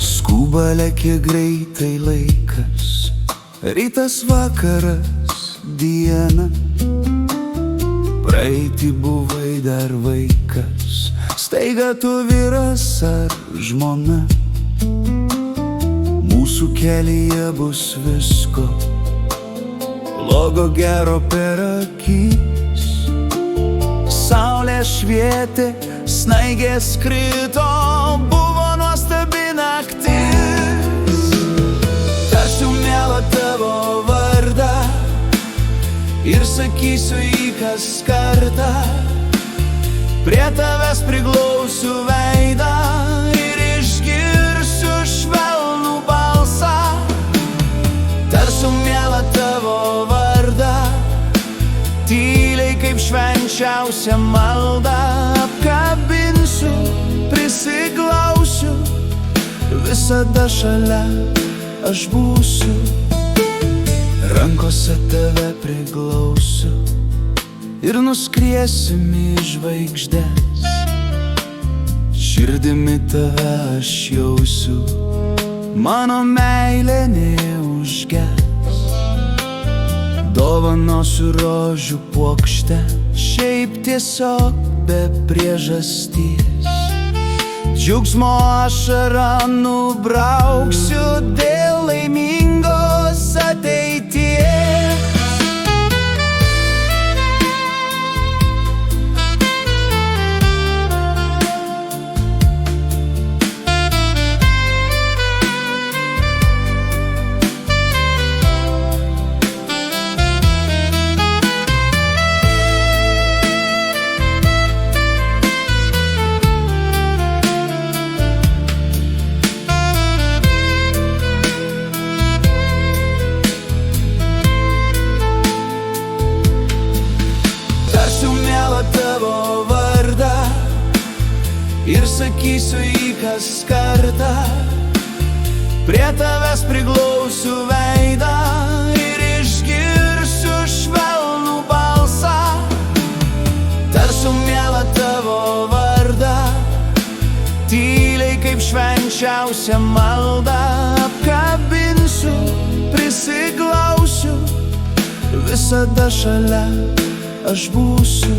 Skuba lekia greitai laikas, rytas vakaras diena. Praeitį buvai dar vaikas, staiga tu vyras ar žmona. Mūsų kelyje bus visko, blogo gero per akis. Saulė švietė, snaigės krito, buvo nuostabi naktis. Tarsiu mielą tavo vardą ir sakysiu jį kas kartą. Prie tavęs priglausiu veidą ir išgirsiu švelnų balsą. Tarsiu mielą tavo vardą, tyliai kaip švenčiausią maldą. Apkabinsiu, prisiglausiu, visada šalia aš būsiu. Rankose tave priglausiu ir nuskriesim į žvaigždes. Širdimi tave aš jausiu, mano meilė neužges. Dovanosiu rožių puokštę, šiaip tiesiog be priežasties. Džiaugsmo ašarą nubrauksiu dėl laimingos ateities. Tavo vardą ir sakysiu jį kas kartą. Prie tavęs priglausiu veidą ir išgirsiu švelnų balsą. Tarsiu mielą tavo vardą, tyliai kaip švenčiausią maldą. Apkabinsiu, prisiglausiu, visada šalia aš būsiu.